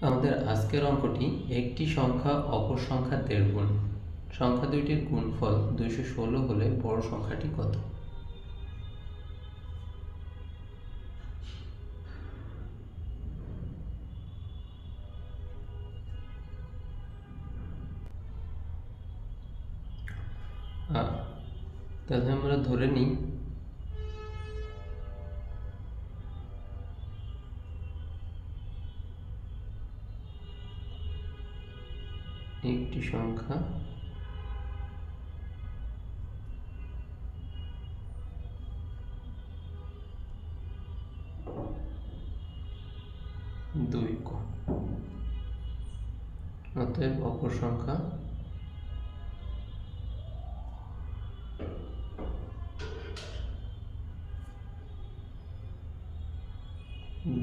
আমাদের আজকের অঙ্কটি একটি সংখ্যা অপর সংখ্যার ১.৫ গুণ। সংখ্যা দুইটির গুণফল ২১৬ হলে বড় সংখ্যাটি কত? তাহলে আমরা ধরে নিই একটি সংখ্যা দুই ক, অতএব অপর সংখ্যা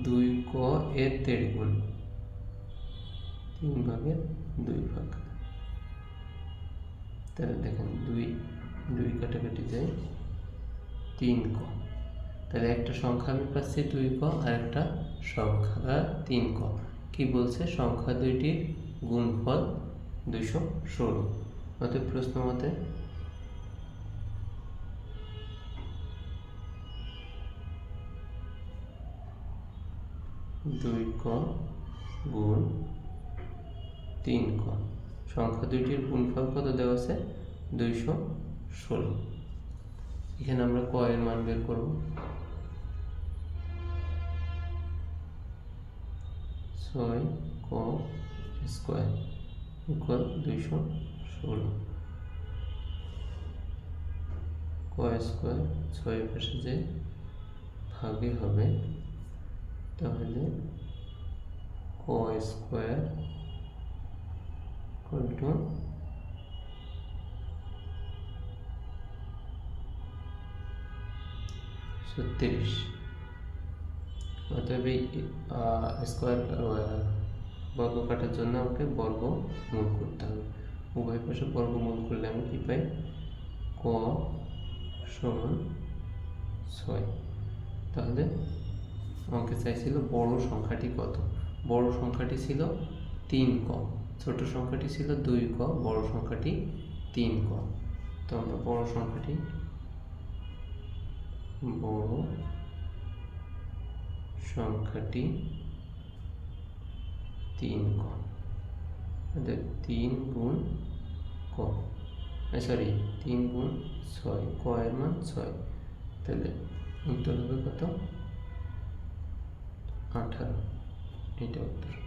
দুই ক এর ১.৫ গুণ, ৩ ভাগের ২ ভাগ। তাহলে দেখেন দুই কাটাকাটি যায় ৩ ক। তাহলে একটা সংখ্যা আমি পাচ্ছি ২ ক আর একটা সংখ্যা ৩ ক। কি বলছে? সংখ্যা দুইটির গুণফল ২১৬। অতএব প্রশ্ন মতে দুই ক গুণ ৩ ক, সংখ্যা দুইটির গুণফল কত দেওয়া আছে? ২১৬। এখানে আমরা ক এর মান বের করব। ৬ ক স্কোয়ার ইকুয়াল ২১৬। ক স্কোয়ার ৬ পাশে যে ভাগে হবে, তাহলে ক স্কোয়ার ইকুয়াল টু ৩৬। অতএব এই স্কোয়ার বর্গ কাটার জন্য আমাকে বর্গমূল করতে হবে। উভয় পাশে বর্গমূল করলে আমি কি পাই? ক সমান ৬। তাহলে আমাকে চাইছিল বড় সংখ্যাটি কত। বড় সংখ্যাটি ছিল ৩ ক, ছোট সংখ্যাটি ছিল ২ ক, বড় সংখ্যাটি ৩ ক। তো আমরা বড় সংখ্যাটি ৩ ক। ৩ গুণ ক, ৩ গুণ ৬, ক এর মান ৬। তাহলে উত্তর হবে কত? ১৮। এটা উত্তর।